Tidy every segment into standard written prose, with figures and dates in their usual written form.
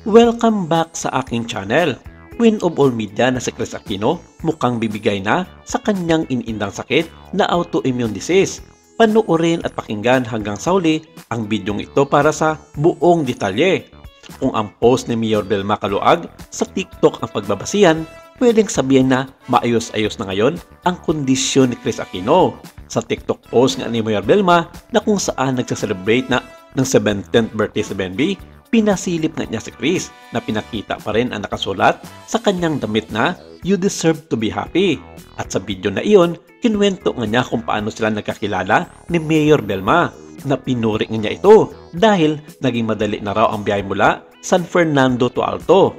Welcome back sa aking channel. Queen of all media na si Kris Aquino mukhang bibigay na sa kanyang inindang sakit na autoimmune disease. Panoorin at pakinggan hanggang sa huli ang bidyong ito para sa buong detalye. Kung ang post ni Mayor Belma Caluag sa TikTok ang pagbabasihan, pwedeng sabihin na maayos-ayos na ngayon ang kondisyon ni Kris Aquino. Sa TikTok post nga ni Mayor Belma na kung saan nagsaselebrate na ng 17th birthday sa BNB, pinasilip nga niya si Kris na pinakita pa rin ang nakasulat sa kanyang damit na "You deserve to be happy". At sa video na iyon, kinuwento nga niya kung paano sila nagkakilala ni Mayor Belma na pinuri nga niya ito dahil naging madali na raw ang biyahe mula San Fernando to Alto.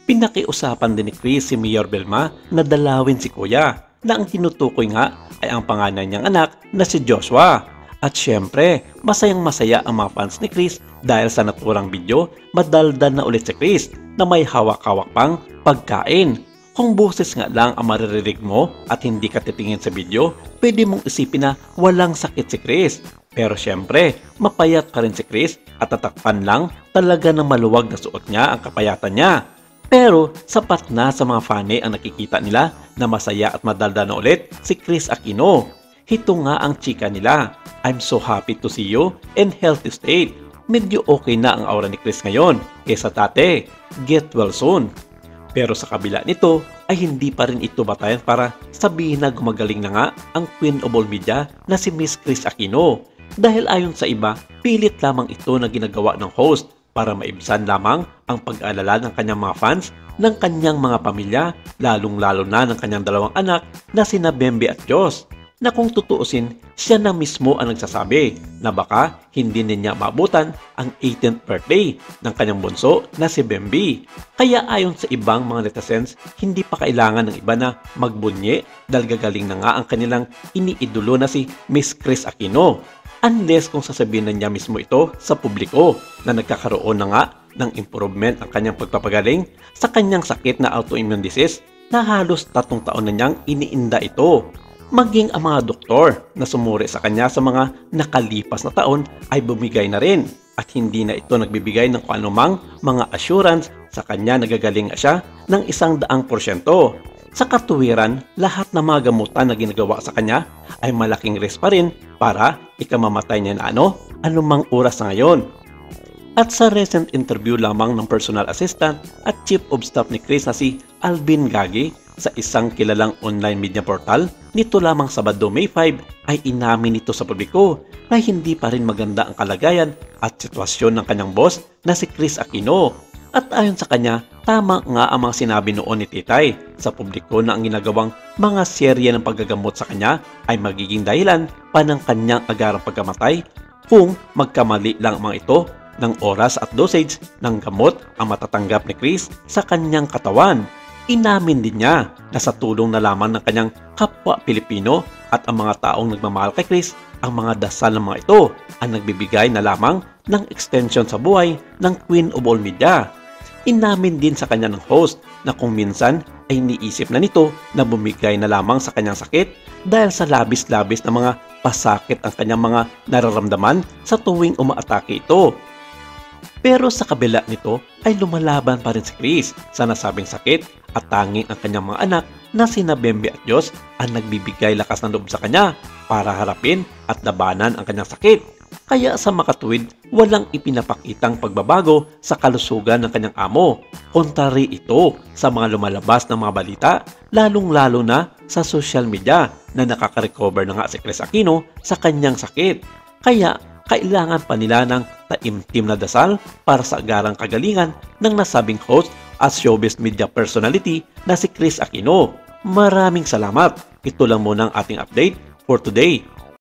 Pinakiusapan din ni Kris si Mayor Belma na dalawin si Kuya na ang tinutukoy nga ay ang panganay niyang anak na si Joshua. At syempre, masayang-masaya ang mga fans ni Kris dahil sa naturang video, madaldal na ulit si Kris na may hawak-hawak pang pagkain. Kung boses nga lang ang maririnig mo at hindi ka titingin sa video, pwede mong isipin na walang sakit si Kris. Pero syempre, mapayat pa rin si Kris at tatakpan lang talaga ng maluwag na suot niya ang kapayatan niya. Pero sapat na sa mga fani ang nakikita nila na masaya at madaldal na ulit si Kris Aquino. Hito nga ang chika nila. "I'm so happy to see you in healthy state." Medyo okay na ang aura ni Kris ngayon kesa dati. Get well soon. Pero sa kabila nito ay hindi pa rin ito batayan para sabihin na gumagaling na nga ang Queen of all media na si Miss Kris Aquino. Dahil ayon sa iba, pilit lamang ito na ginagawa ng host para maibsan lamang ang pag-alala ng kanyang mga fans, ng kanyang mga pamilya, lalong-lalo na ng kanyang dalawang anak na sina Bembe at Josh. Na kung tutuusin, siya na mismo ang nagsasabi na baka hindi niya maabutan ang 18th birthday ng kanyang bunso na si Bembe. Kaya ayon sa ibang mga netizens, hindi pa kailangan ng iba na magbunye dahil gagaling na nga ang kanilang iniidolo na si Miss Kris Aquino. Unless kung sasabihin na niya mismo ito sa publiko na nagkakaroon na nga ng improvement ang kanyang pagpapagaling sa kanyang sakit na autoimmune disease na halos 3 taon na niyang iniinda ito. Maging ang mga doktor na sumuri sa kanya sa mga nakalipas na taon ay bumigay na rin at hindi na ito nagbibigay ng kung anumang mga assurance sa kanya na gagaling na siya ng 100%. Sa katuwiran, lahat ng mga gamutan na ginagawa sa kanya ay malaking risk pa rin para ikamamatay niya na anumang oras na ngayon. At sa recent interview lamang ng personal assistant at chief of staff ni Kris na si Alvin Gagi sa isang kilalang online media portal, nito lamang Sabado, May 5 ay inamin nito sa publiko na hindi pa rin maganda ang kalagayan at sitwasyon ng kanyang boss na si Kris Aquino. At ayon sa kanya, tama nga ang mga sinabi noon ni Titay sa publiko na ang ginagawang mga serye ng paggagamot sa kanya ay magiging dahilan pa ng kanyang agarang pagkamatay kung magkamali lang ang mga ito ng oras at dosage ng gamot ang matatanggap ni Kris sa kanyang katawan. Inamin din niya na sa tulong na lamang ng kanyang kapwa Pilipino at ang mga taong nagmamahal kay Kris, ang mga dasal ng mga ito ang nagbibigay na lamang ng extension sa buhay ng Queen of all media. Inamin din sa kanya ng host na kung minsan ay iniisip na nito na bumigay na lamang sa kanyang sakit dahil sa labis-labis na mga pasakit ang kanyang mga nararamdaman sa tuwing umaatake ito. Pero sa kabila nito ay lumalaban pa rin si Kris sa nasabing sakit at tanging ang kanyang mga anak na sina Bembe at Josh ang nagbibigay lakas ng loob sa kanya para harapin at labanan ang kanyang sakit. Kaya sa makatuwid, walang ipinapakitang pagbabago sa kalusugan ng kanyang amo. Kontrary ito sa mga lumalabas na mga balita, lalong-lalo na sa social media na nakaka-recover na nga si Kris Aquino sa kanyang sakit. Kaya kailangan pa nila ng taimtim na dasal para sa agarang kagalingan ng nasabing host at showbiz media personality na si Kris Aquino. Maraming salamat. Ito lang muna ang ating update for today.